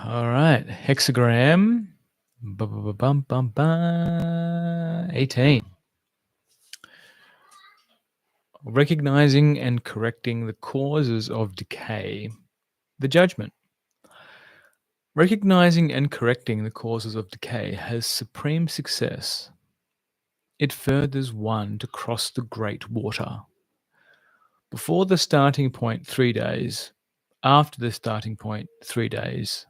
All right, hexagram. 18. Recognizing and correcting the causes of decay. The judgment. Recognizing and correcting the causes of decay has supreme success. It furthers one to cross the great water. Before the starting point, 3 days. After the starting point, 3 days.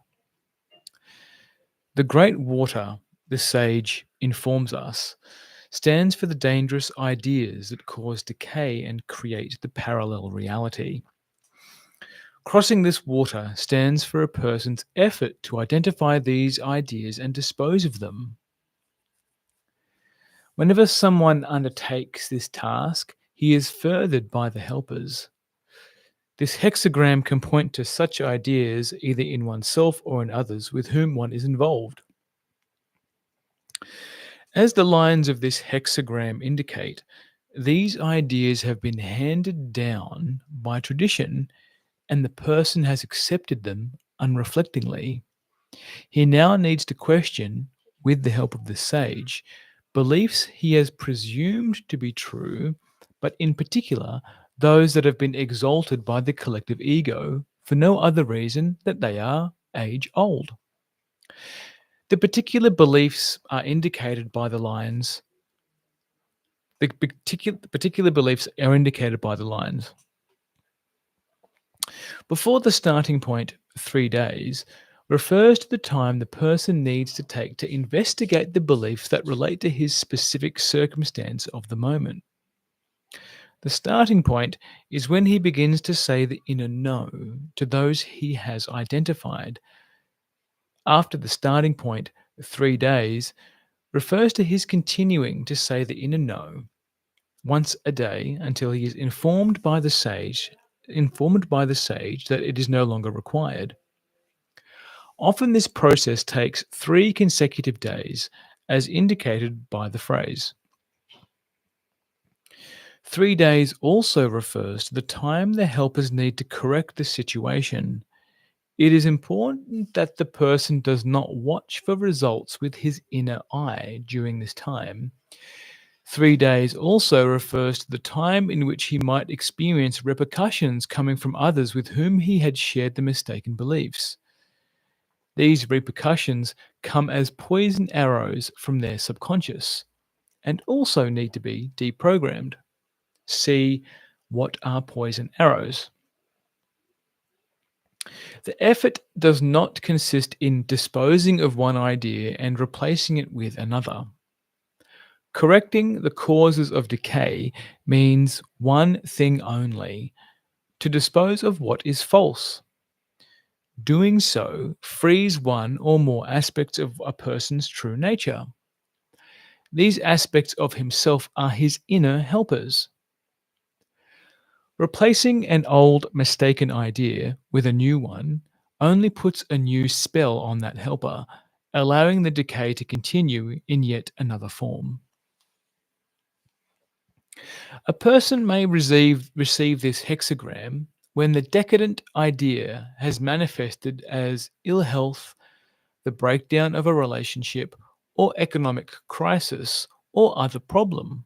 The great water, the sage informs us, stands for the dangerous ideas that cause decay and create the parallel reality. Crossing this water stands for a person's effort to identify these ideas and dispose of them. Whenever someone undertakes this task, he is furthered by the helpers. This hexagram can point to such ideas either in oneself or in others with whom one is involved. As the lines of this hexagram indicate, these ideas have been handed down by tradition and the person has accepted them unreflectingly. He now needs to question, with the help of the sage, beliefs he has presumed to be true, but in particular, those that have been exalted by the collective ego for no other reason that they are age old. The particular beliefs are indicated by the lines. The particular beliefs are indicated by the lines. Before the starting point, 3 days, refers to the time the person needs to take to investigate the beliefs that relate to his specific circumstance of the moment. The starting point is when he begins to say the inner no to those he has identified. After the starting point, 3 days, refers to his continuing to say the inner no once a day until he is informed by the sage that it is no longer required. Often this process takes 3 consecutive days, as indicated by the phrase. 3 days also refers to the time the helpers need to correct the situation. It is important that the person does not watch for results with his inner eye during this time. 3 days also refers to the time in which he might experience repercussions coming from others with whom he had shared the mistaken beliefs. These repercussions come as poison arrows from their subconscious and also need to be deprogrammed. See, what are poison arrows? The effort does not consist in disposing of one idea and replacing it with another. Correcting the causes of decay means one thing only: to dispose of what is false. Doing so frees one or more aspects of a person's true nature. These aspects of himself are his inner helpers. Replacing an old mistaken idea with a new one only puts a new spell on that helper, allowing the decay to continue in yet another form. A person may receive this hexagram when the decadent idea has manifested as ill health, the breakdown of a relationship, or economic crisis, or other problem.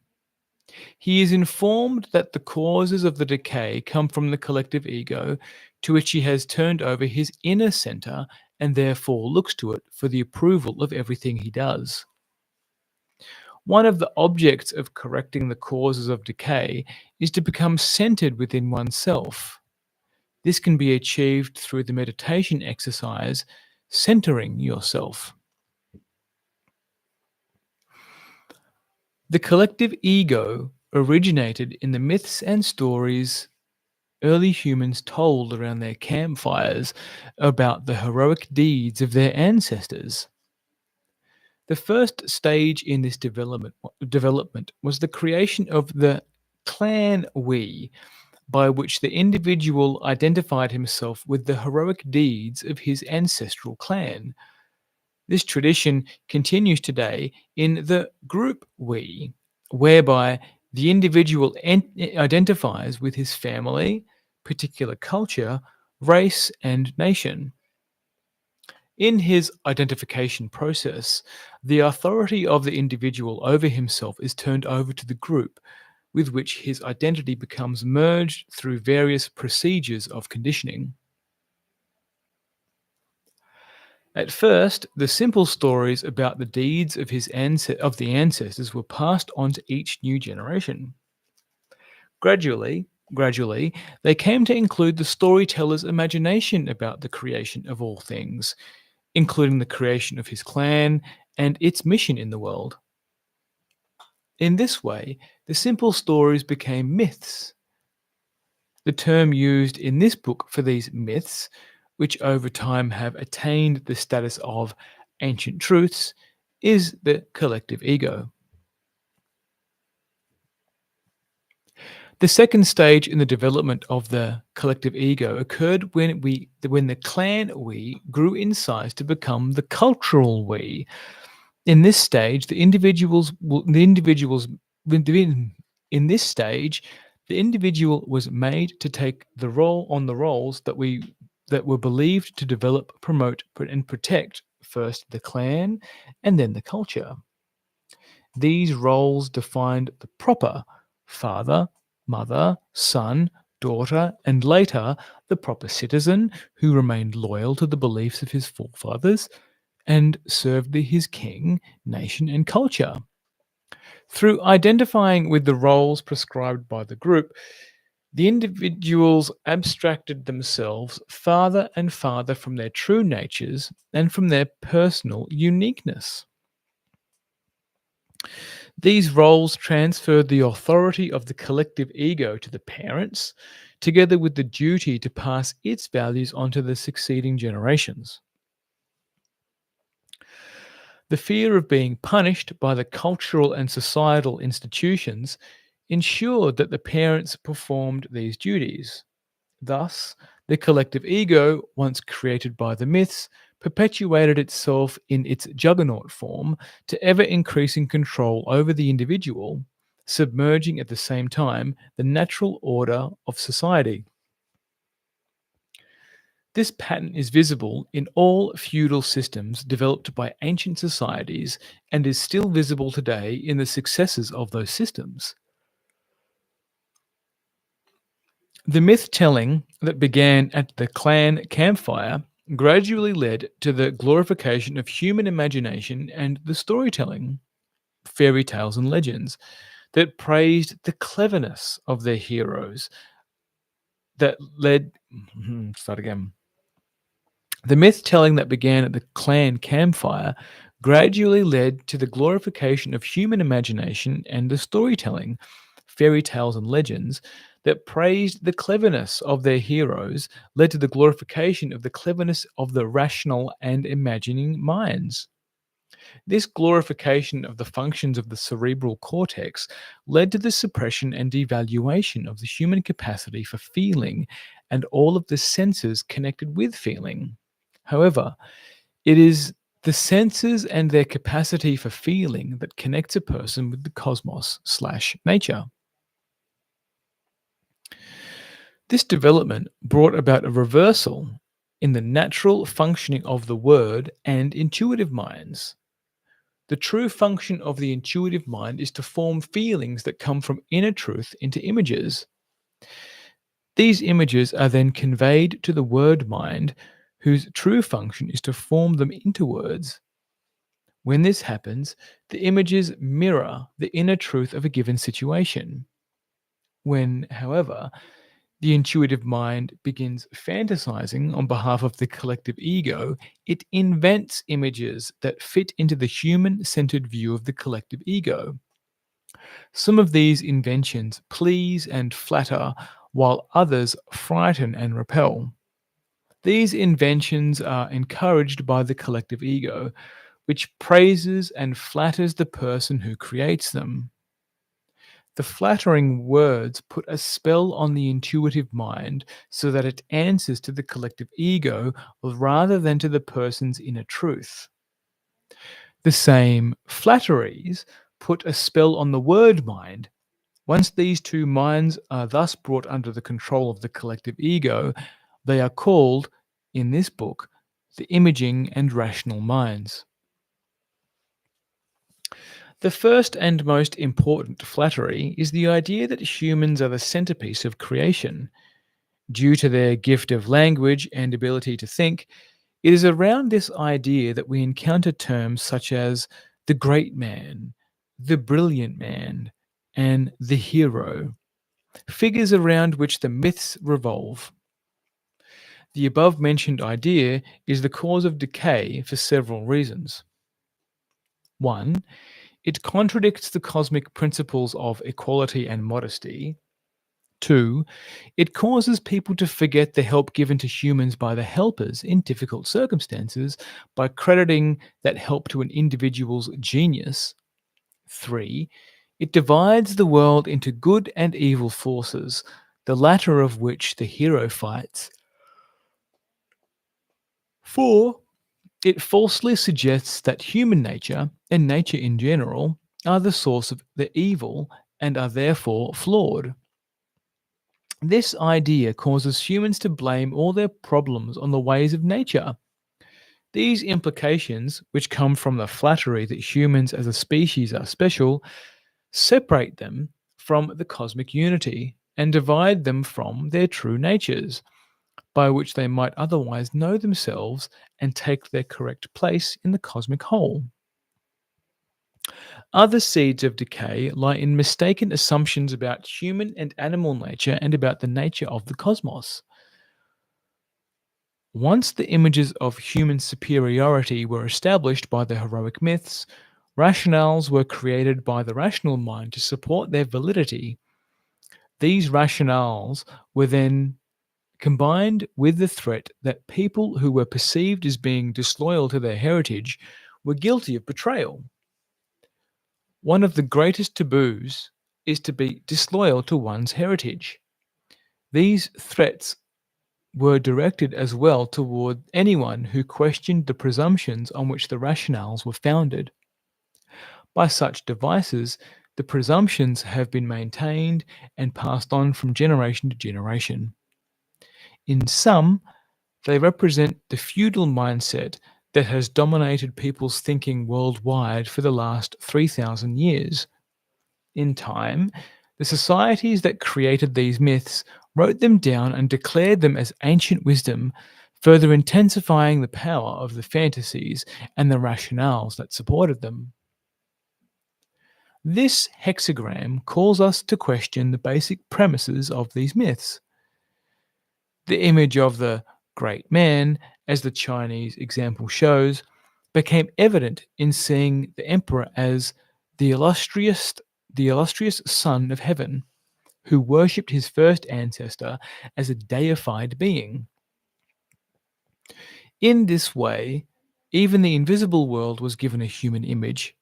He is informed that the causes of the decay come from the collective ego, to which he has turned over his inner center and therefore looks to it for the approval of everything he does. One of the objects of correcting the causes of decay is to become centered within oneself. This can be achieved through the meditation exercise, centering yourself. The collective ego originated in the myths and stories early humans told around their campfires about the heroic deeds of their ancestors. The first stage in this development was the creation of the clan we, by which the individual identified himself with the heroic deeds of his ancestral clan. This tradition continues today in the group we, whereby the individual identifies with his family, particular culture, race, and nation. In his identification process, the authority of the individual over himself is turned over to the group, with which his identity becomes merged through various procedures of conditioning. At first, the simple stories about the deeds of of the ancestors were passed on to each new generation. Gradually, they came to include the storyteller's imagination about the creation of all things, including the creation of his clan and its mission in the world. In this way, the simple stories became myths. The term used in this book for these myths, which over time have attained the status of ancient truths, is the collective ego. The second stage in the development of the collective ego occurred when the clan we grew in size to become the cultural we. In this stage, in this stage, the individual was made to take the roles that were believed to develop, promote, and protect first the clan and then the culture. These roles defined the proper father, mother, son, daughter, and later the proper citizen who remained loyal to the beliefs of his forefathers and served his king, nation, and culture. Through identifying with the roles prescribed by the group, the individuals abstracted themselves farther and farther from their true natures and from their personal uniqueness. These roles transferred the authority of the collective ego to the parents, together with the duty to pass its values onto the succeeding generations. The fear of being punished by the cultural and societal institutions ensured that the parents performed these duties. Thus, the collective ego, once created by the myths, perpetuated itself in its juggernaut form to ever increasing control over the individual, submerging at the same time the natural order of society. This pattern is visible in all feudal systems developed by ancient societies and is still visible today in the successors of those systems. The myth telling that began at the clan campfire gradually led to the glorification of human imagination and the storytelling, fairy tales and legends, that praised the cleverness of their heroes that led. Start again. The myth telling that began at the clan campfire gradually led to the glorification of human imagination and the storytelling, fairy tales and legends, that praised the cleverness of their heroes, led to the glorification of the cleverness of the rational and imagining minds. This glorification of the functions of the cerebral cortex led to the suppression and devaluation of the human capacity for feeling and all of the senses connected with feeling. However, it is the senses and their capacity for feeling that connects a person with the cosmos/nature. This development brought about a reversal in the natural functioning of the word and intuitive minds. The true function of the intuitive mind is to form feelings that come from inner truth into images. These images are then conveyed to the word mind, whose true function is to form them into words. When this happens, the images mirror the inner truth of a given situation. When, however, the intuitive mind begins fantasizing on behalf of the collective ego, it invents images that fit into the human centered view of the collective ego. Some of these inventions please and flatter, while others frighten and repel. These inventions are encouraged by the collective ego, which praises and flatters the person who creates them. The flattering words put a spell on the intuitive mind so that it answers to the collective ego rather than to the person's inner truth. The same flatteries put a spell on the word mind. Once these two minds are thus brought under the control of the collective ego, they are called, in this book, the imaging and rational minds. The first and most important flattery is the idea that humans are the centerpiece of creation. Due to their gift of language and ability to think, it is around this idea that we encounter terms such as the great man, the brilliant man, and the hero, figures around which the myths revolve. The above mentioned idea is the cause of decay for several reasons. 1. It contradicts the cosmic principles of equality and modesty. 2. It causes people to forget the help given to humans by the helpers in difficult circumstances by crediting that help to an individual's genius. 3. It divides the world into good and evil forces, the latter of which the hero fights. 4. It falsely suggests that human nature, and nature in general, are the source of the evil and are therefore flawed. This idea causes humans to blame all their problems on the ways of nature. These implications, which come from the flattery that humans as a species are special, separate them from the cosmic unity and divide them from their true natures, by which they might otherwise know themselves and take their correct place in the cosmic whole. Other seeds of decay lie in mistaken assumptions about human and animal nature and about the nature of the cosmos. Once the images of human superiority were established by the heroic myths, rationales were created by the rational mind to support their validity. These rationales were then combined with the threat that people who were perceived as being disloyal to their heritage were guilty of betrayal. One of the greatest taboos is to be disloyal to one's heritage. These threats were directed as well toward anyone who questioned the presumptions on which the rationales were founded. By such devices, the presumptions have been maintained and passed on from generation to generation. In sum, they represent the feudal mindset that has dominated people's thinking worldwide for the last 3,000 years. In time, the societies that created these myths wrote them down and declared them as ancient wisdom, further intensifying the power of the fantasies and the rationales that supported them. This hexagram calls us to question the basic premises of these myths. The image of the great man, as the Chinese example shows, became evident in seeing the emperor as the illustrious, the illustrious son of heaven, who worshipped his first ancestor as a deified being. In this way, even the invisible world was given a human image.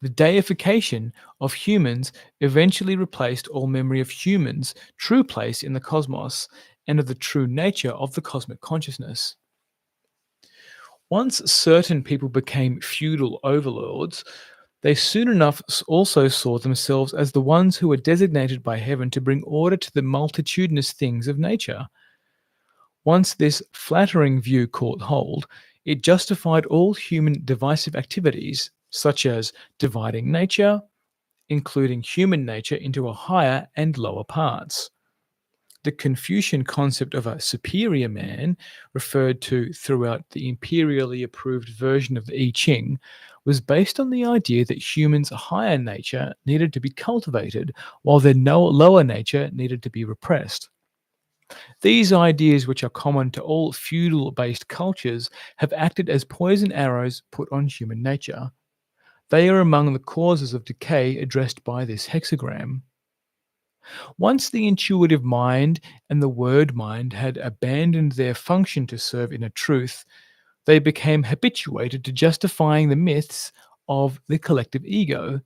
The deification of humans eventually replaced all memory of humans' true place in the cosmos and of the true nature of the cosmic consciousness. Once certain people became feudal overlords, they soon enough also saw themselves as the ones who were designated by heaven to bring order to the multitudinous things of nature. Once this flattering view caught hold, it justified all human divisive activities, such as dividing nature, including human nature into a higher and lower parts. The Confucian concept of a superior man, referred to throughout the imperially approved version of the I Ching, was based on the idea that humans' higher nature needed to be cultivated, while their lower nature needed to be repressed. These ideas, which are common to all feudal based cultures, have acted as poison arrows put on human nature. They are among the causes of decay addressed by this hexagram. Once the intuitive mind and the word mind had abandoned their function to serve inner truth, they became habituated to justifying the myths of the collective ego.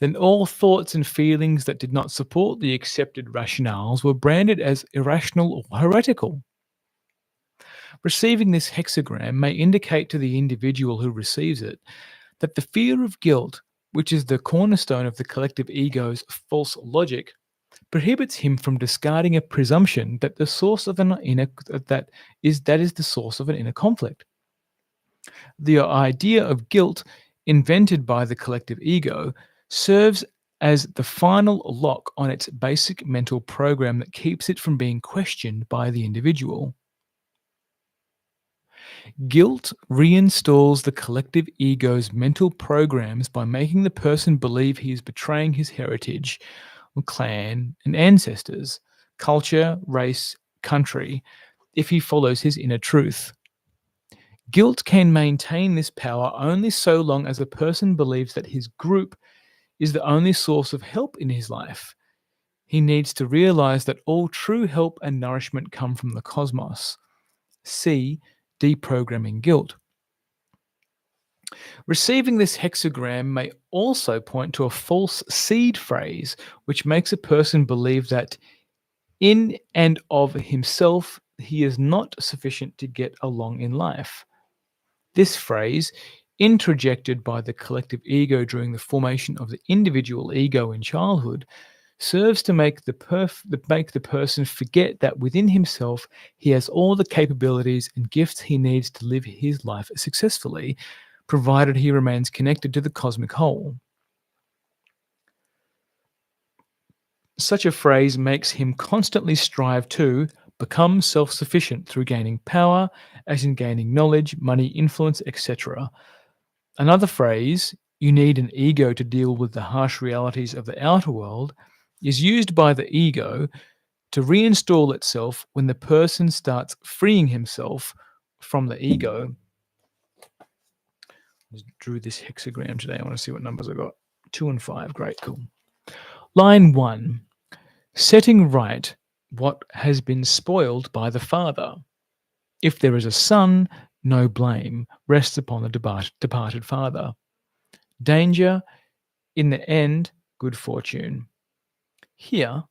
Then all thoughts and feelings that did not support the accepted rationales were branded as irrational or heretical. Receiving this hexagram may indicate to the individual who receives it that the fear of guilt, which is the cornerstone of the collective ego's false logic, prohibits him from discarding a presumption that the source of an inner that is the source of an inner conflict. The idea of guilt, invented by the collective ego, serves as the final lock on its basic mental program that keeps it from being questioned by the individual. Guilt reinstalls the collective ego's mental programs by making the person believe he is betraying his heritage, clan, and ancestors, culture, race, country, if he follows his inner truth. Guilt can maintain this power only so long as a person believes that his group is the only source of help in his life. He needs to realize that all true help and nourishment come from the cosmos. See deprogramming guilt. Receiving this hexagram may also point to a false seed phrase, which makes a person believe that in and of himself he is not sufficient to get along in life. This phrase, introjected by the collective ego during the formation of the individual ego in childhood, serves to make the person forget that within himself he has all the capabilities and gifts he needs to live his life successfully, provided he remains connected to the cosmic whole. Such a phrase makes him constantly strive to become self-sufficient through gaining power, as in gaining knowledge, money, influence, etc. Another phrase, "you need an ego to deal with the harsh realities of the outer world," is used by the ego to reinstall itself when the person starts freeing himself from the ego. I just drew this hexagram today. I want to see what numbers I got. 2 and 5. Great, cool. Line 1. Setting right what has been spoiled by the father. If there is a son, no blame rests upon the departed father. Danger, in the end, good fortune. Here,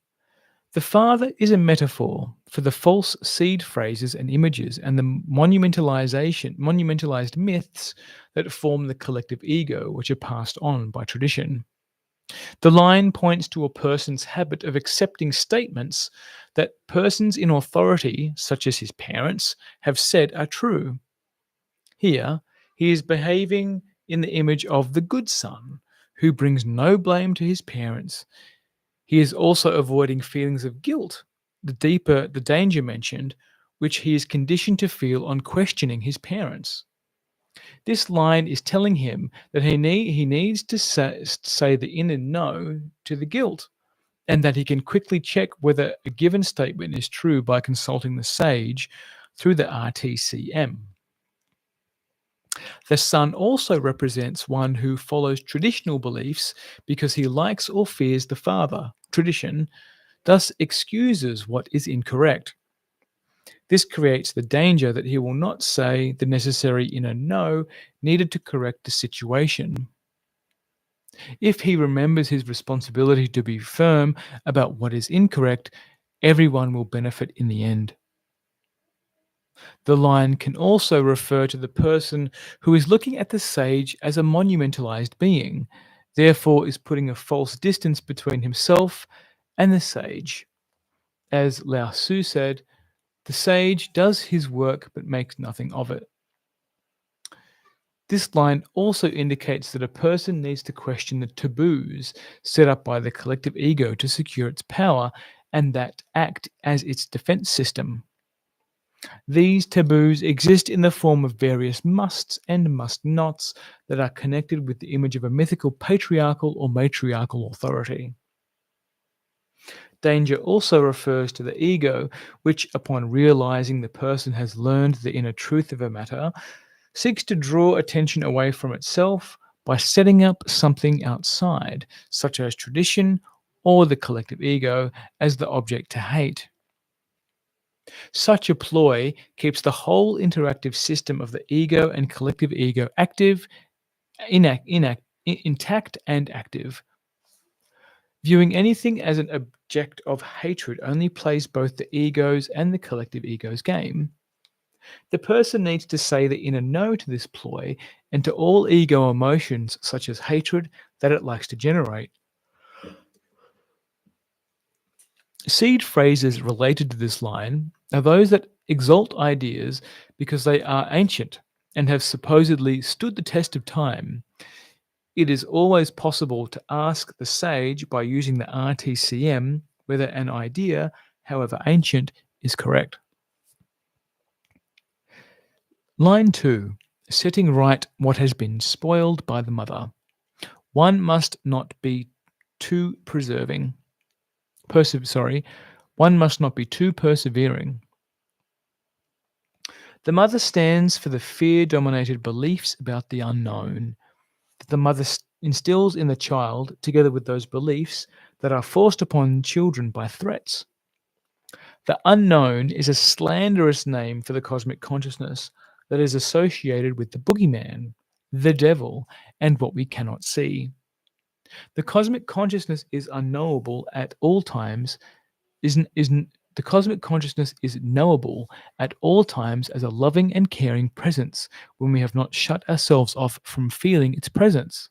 the father is a metaphor for the false seed phrases and images and the monumentalized myths that form the collective ego, which are passed on by tradition. The line points to a person's habit of accepting statements that persons in authority, such as his parents, have said are true. Here, he is behaving in the image of the good son, who brings no blame to his parents. He is also avoiding feelings of guilt, the danger mentioned, which he is conditioned to feel on questioning his parents. This line is telling him that he needs to say the inner no to the guilt, and that he can quickly check whether a given statement is true by consulting the sage through the RTCM. The son also represents one who follows traditional beliefs because he likes or fears the father, tradition, thus excuses what is incorrect. This creates the danger that he will not say the necessary inner no needed to correct the situation. If he remembers his responsibility to be firm about what is incorrect, everyone will benefit in the end. The line can also refer to the person who is looking at the sage as a monumentalized being, therefore is putting a false distance between himself and the sage. As Lao Tzu said, the sage does his work but makes nothing of it. This line also indicates that a person needs to question the taboos set up by the collective ego to secure its power and that act as its defense system. These taboos exist in the form of various musts and must nots that are connected with the image of a mythical patriarchal or matriarchal authority. Danger also refers to the ego, which, upon realizing the person has learned the inner truth of a matter, seeks to draw attention away from itself by setting up something outside, such as tradition or the collective ego, as the object to hate. Such a ploy keeps the whole interactive system of the ego and collective ego active, intact, and active. Viewing anything as an object of hatred only plays both the ego's and the collective ego's game. The person needs to say the inner no to this ploy and to all ego emotions, such as hatred, that it likes to generate. Seed phrases related to this line are those that exalt ideas because they are ancient and have supposedly stood the test of time. It is always possible to ask the sage by using the RTCM whether an idea, however ancient, is correct. Line 2. Setting right what has been spoiled by the mother. One must not be too persevering. One must not be too persevering. The mother stands for the fear-dominated beliefs about the unknown that the mother instills in the child, together with those beliefs that are forced upon children by threats. The unknown is a slanderous name for the cosmic consciousness that is associated with the boogeyman, the devil, and what we cannot see. The cosmic consciousness is unknowable at all times, the cosmic consciousness is knowable at all times as a loving and caring presence when we have not shut ourselves off from feeling its presence.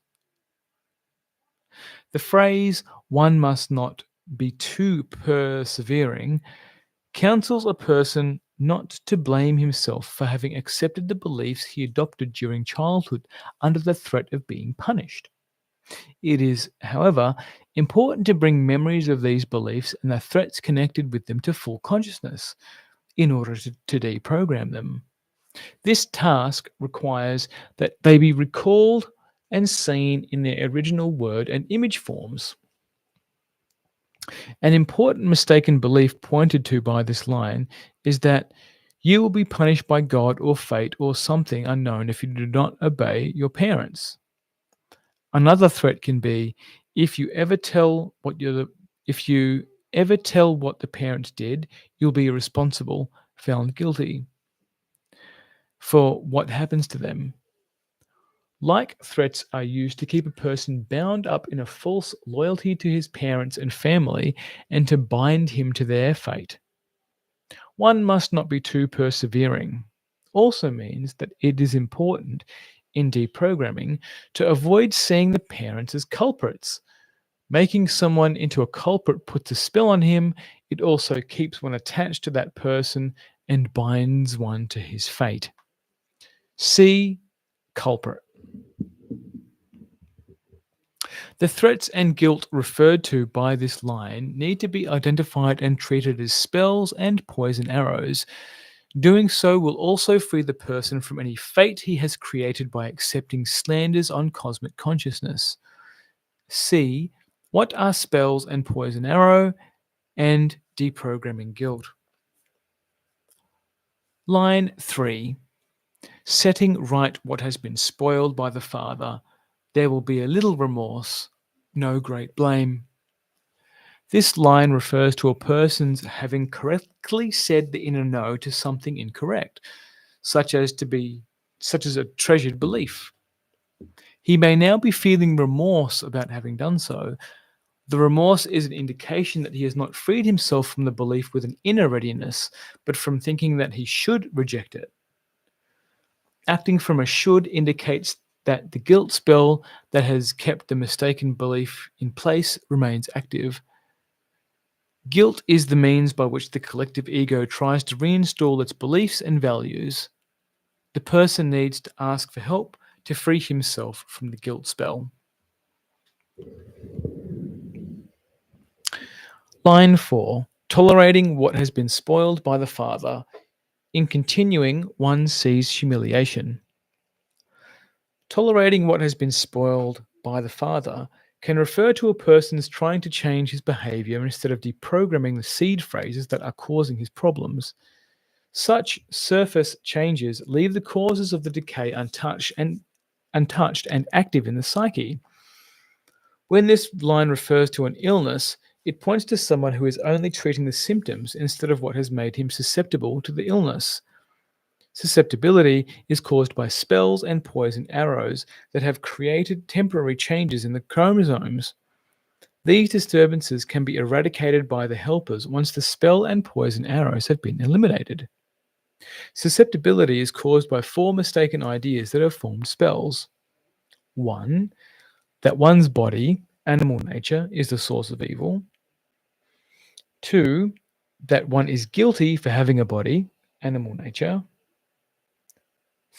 The phrase, one must not be too persevering, counsels a person not to blame himself for having accepted the beliefs he adopted during childhood under the threat of being punished. It is, however, important to bring memories of these beliefs and the threats connected with them to full consciousness in order to deprogram them. This task requires that they be recalled and seen in their original word and image forms. An important mistaken belief pointed to by this line is that you will be punished by God or fate or something unknown if you do not obey your parents. Another threat can be if you ever tell what if you ever tell what the parents did, you'll be responsible, found guilty for what happens to them. Like threats are used to keep a person bound up in a false loyalty to his parents and family and to bind him to their fate. One must not be too persevering. Also means that it is important in deprogramming to avoid seeing the parents as culprits. Making someone into a culprit puts a spell on him. It also keeps one attached to that person and binds one to his fate. See culprit. The threats and guilt referred to by this line need to be identified and treated as spells and poison arrows. Doing so will also free the person from any fate he has created by accepting slanders on cosmic consciousness. C. What are spells and poison arrow and deprogramming guilt? Line 3. Setting right what has been spoiled by the father. There will be a little remorse, no great blame. This line refers to a person's having correctly said the inner no to something incorrect, such as a treasured belief. He may now be feeling remorse about having done so. The remorse is an indication that he has not freed himself from the belief with an inner readiness, but from thinking that he should reject it. Acting from a should indicates that the guilt spell that has kept the mistaken belief in place remains active. Guilt is the means by which the collective ego tries to reinstall its beliefs and values. The person needs to ask for help to free himself from the guilt spell. Line 4. Tolerating what has been spoiled by the father. In continuing, one sees humiliation. Tolerating what has been spoiled by the father can refer to a person's trying to change his behavior instead of deprogramming the seed phrases that are causing his problems. Such surface changes leave the causes of the decay untouched and active in the psyche. When this line refers to an illness, it points to someone who is only treating the symptoms instead of what has made him susceptible to the illness. Susceptibility is caused by spells and poison arrows that have created temporary changes in the chromosomes. These disturbances can be eradicated by the helpers once the spell and poison arrows have been eliminated. Susceptibility is caused by 4 mistaken ideas that have formed spells. 1. That one's body, animal nature, is the source of evil. 2, that one is guilty for having a body, animal nature.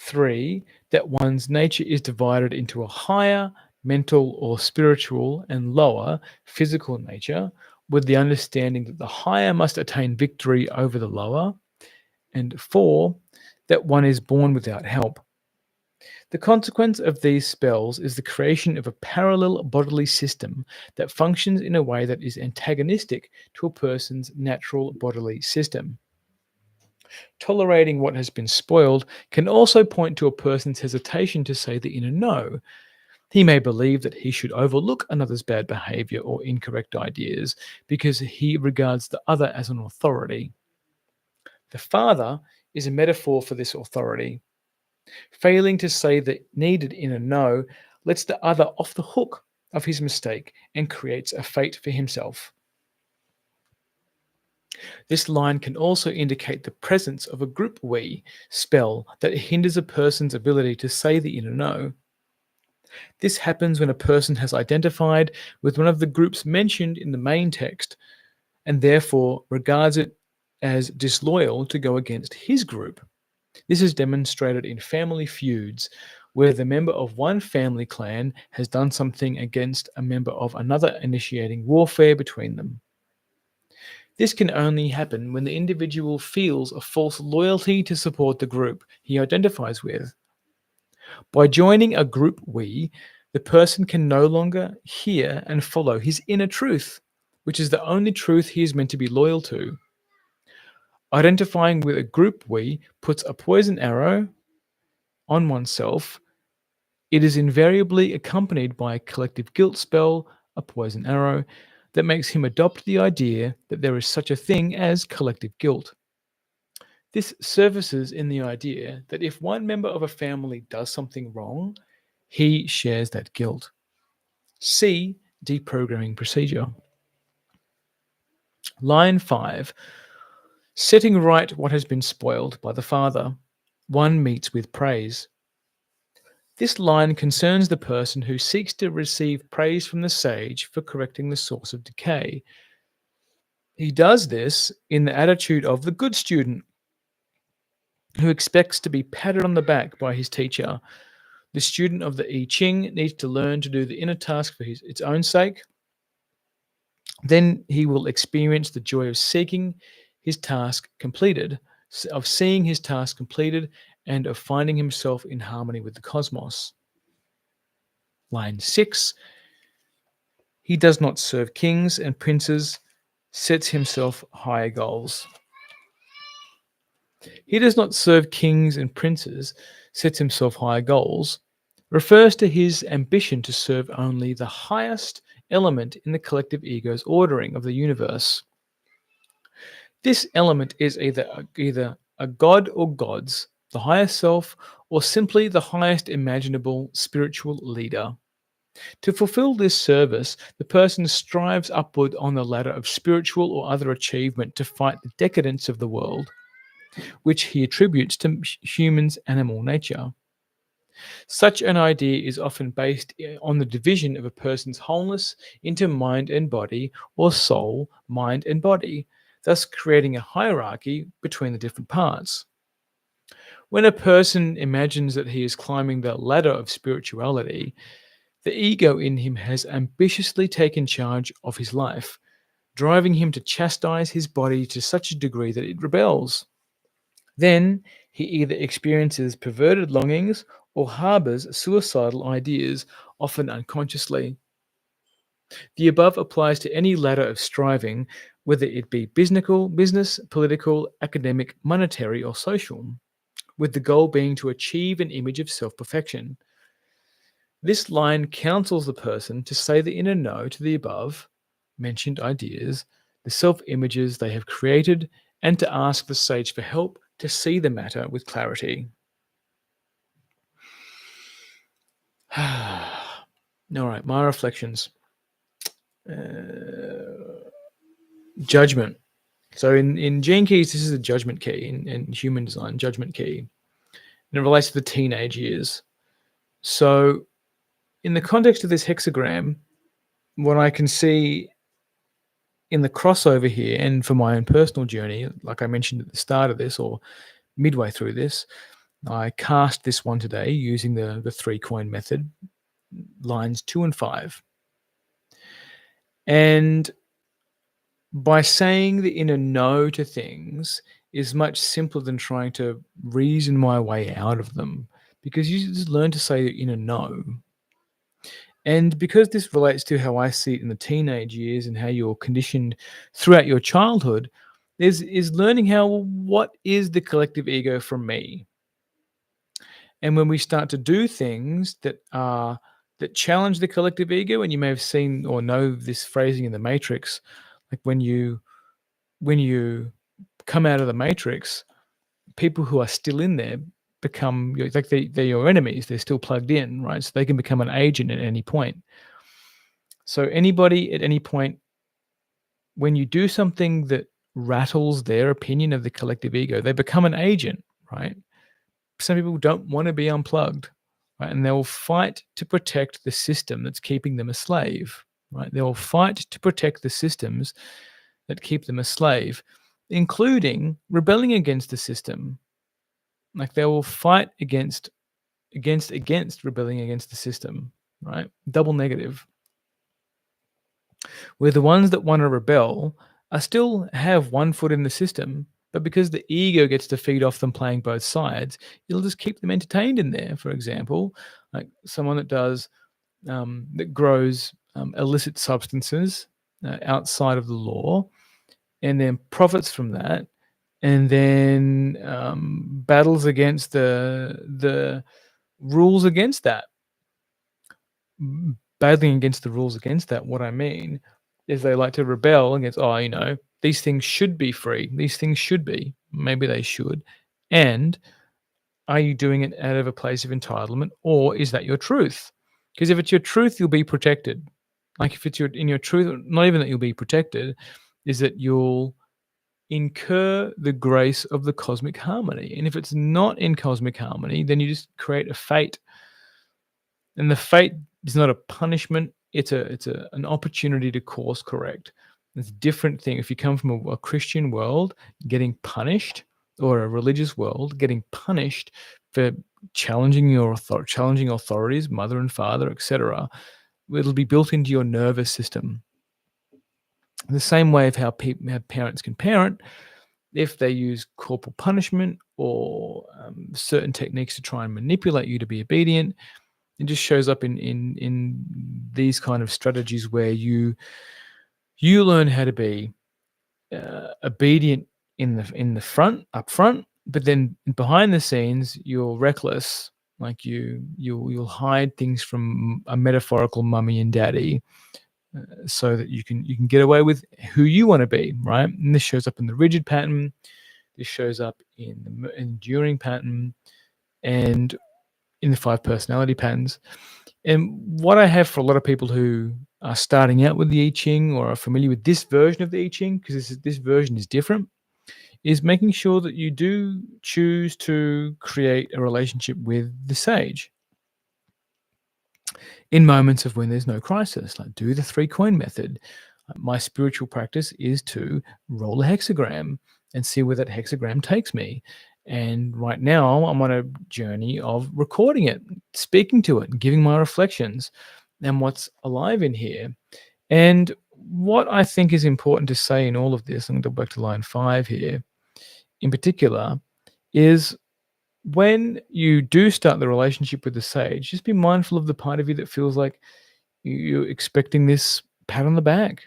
3, that one's nature is divided into a higher mental or spiritual and lower physical nature, with the understanding that the higher must attain victory over the lower. And 4, that one is born without help. The consequence of these spells is the creation of a parallel bodily system that functions in a way that is antagonistic to a person's natural bodily system. Tolerating what has been spoiled can also point to a person's hesitation to say the inner no. He may believe that he should overlook another's bad behavior or incorrect ideas because he regards the other as an authority. The father is a metaphor for this authority. Failing to say the needed inner no lets the other off the hook of his mistake and creates a fate for himself. This line can also indicate the presence of a group we spell that hinders a person's ability to say the inner no. This happens when a person has identified with one of the groups mentioned in the main text and therefore regards it as disloyal to go against his group. This is demonstrated in family feuds, where the member of one family clan has done something against a member of another, initiating warfare between them. This can only happen when the individual feels a false loyalty to support the group he identifies with. By joining a group we, the person can no longer hear and follow his inner truth, which is the only truth he is meant to be loyal to. Identifying with a group we puts a poison arrow on oneself. It is invariably accompanied by a collective guilt spell, a poison arrow, that makes him adopt the idea that there is such a thing as collective guilt. This surfaces in the idea that if one member of a family does something wrong, he shares that guilt. See deprogramming procedure. Line 5. Setting right what has been spoiled by the father. One meets with praise. This line concerns the person who seeks to receive praise from the sage for correcting the source of decay. He does this in the attitude of the good student who expects to be patted on the back by his teacher. The student of the I Ching needs to learn to do the inner task for its own sake. Then he will experience the joy of seeing his task completed, and of finding himself in harmony with the cosmos. Line 6. He does not serve kings and princes, sets himself higher goals. He does not serve kings and princes, sets himself higher goals, refers to his ambition to serve only the highest element in the collective ego's ordering of the universe. This element is either a god or gods, the higher self, or simply the highest imaginable spiritual leader. To fulfill this service, the person strives upward on the ladder of spiritual or other achievement to fight the decadence of the world, which he attributes to humans' animal nature. Such an idea is often based on the division of a person's wholeness into mind and body, or soul, mind, and body, thus creating a hierarchy between the different parts. When a person imagines that he is climbing the ladder of spirituality, the ego in him has ambitiously taken charge of his life, driving him to chastise his body to such a degree that it rebels. Then he either experiences perverted longings or harbors suicidal ideas, often unconsciously. The above applies to any ladder of striving, whether it be business, political, academic, monetary, or social, with the goal being to achieve an image of self perfection. This line counsels the person to say the inner no to the above mentioned ideas, the self images they have created, and to ask the sage for help to see the matter with clarity. All right, my reflections. Judgment. So in Gene Keys, this is a judgment key in human design, judgment key. And it relates to the teenage years. So in the context of this hexagram, what I can see in the crossover here, and for my own personal journey, like I mentioned at the start of this or midway through this, I cast this one today using the 3 coin method, lines 2 and 5. And by saying the inner no to things is much simpler than trying to reason my way out of them, because you just learn to say the inner no. And because this relates to how I see it in the teenage years and how you're conditioned throughout your childhood, is learning how, well, what is the collective ego from me? And when we start to do things that challenge the collective ego, and you may have seen or know this phrasing in the Matrix, like when you come out of the Matrix, people who are still in there become like they're your enemies. They're still plugged in, right? So they can become an agent at any point. So anybody at any point, when you do something that rattles their opinion of the collective ego, they become an agent, right? Some people don't want to be unplugged, right? And they will fight to protect the system that's keeping them a slave, right? They will fight to protect the systems that keep them a slave, including rebelling against the system. Like they will fight against rebelling against the system, right? Double negative. Where the ones that want to rebel are still have one foot in the system, but because the ego gets to feed off them playing both sides, it'll just keep them entertained in there. For example, like someone that grows illicit substances outside of the law, and then profits from that, and then battles against the rules against that. Battling against the rules against that, what I mean is they like to rebel against, these things should be free. These things should be. Maybe they should. And are you doing it out of a place of entitlement, or is that your truth? Because if it's your truth, you'll be protected. Like if it's in your truth, not even that you'll be protected, is that you'll incur the grace of the cosmic harmony. And if it's not in cosmic harmony, then you just create a fate. And the fate is not a punishment, it's an opportunity to course correct. It's a different thing. If you come from a Christian world getting punished, or a religious world getting punished for challenging challenging authorities, mother and father, etc., it'll be built into your nervous system. The same way of how parents can parent, if they use corporal punishment or certain techniques to try and manipulate you to be obedient, it just shows up in these kind of strategies where you learn how to be obedient in the front, up front, but then behind the scenes you're reckless. Like you'll hide things from a metaphorical mummy and daddy, so that you can get away with who you want to be, right? And this shows up in the rigid pattern. This shows up in the enduring pattern, and in the 5 personality patterns. And what I have for a lot of people who are starting out with the I Ching or are familiar with this version of the I Ching, because this version is different, is making sure that you do choose to create a relationship with the sage in moments of when there's no crisis. Like do the 3 coin method. My spiritual practice is to roll a hexagram and see where that hexagram takes me. And right now I'm on a journey of recording it, speaking to it, giving my reflections and what's alive in here. And what I think is important to say in all of this, I'm going to go back to line 5 here in particular, is when you do start the relationship with the sage, just be mindful of the part of you that feels like you're expecting this pat on the back.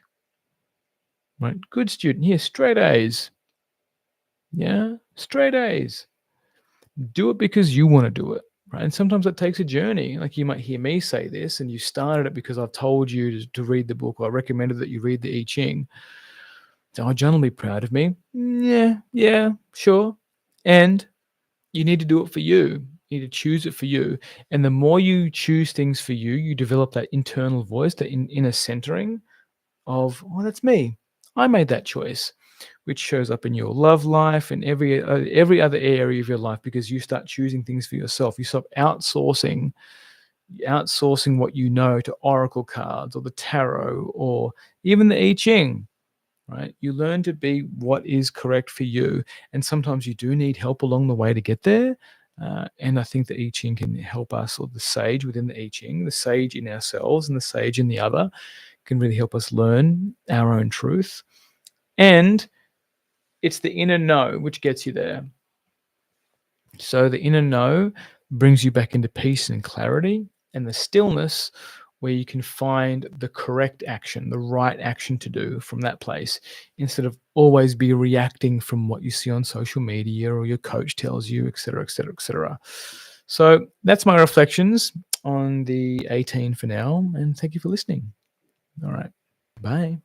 Right? Good student. Here, straight A's. Yeah, straight A's. Do it because you want to do it. Right? And sometimes it takes a journey. Like you might hear me say this, and you started it because I've told you to read the book, or I recommended that you read the I Ching. So, John will be proud of me. Yeah, sure. And you need to do it for you. You need to choose it for you. And the more you choose things for you, you develop that internal voice, that inner centering of, oh, that's me. I made that choice, which shows up in your love life and every other area of your life, because you start choosing things for yourself. You stop outsourcing what you know to oracle cards or the tarot or even the I Ching. right? You learn to be what is correct for you. And sometimes you do need help along the way to get there. And I think the I Ching can help us, or the sage within the I Ching, the sage in ourselves and the sage in the other, can really help us learn our own truth. And it's the inner know which gets you there. So the inner know brings you back into peace and clarity, and the stillness where you can find the correct action, the right action to do from that place, instead of always be reacting from what you see on social media or your coach tells you, etc., etc., etc. So that's my reflections on the 18 for now, and thank you for listening. All right. Bye.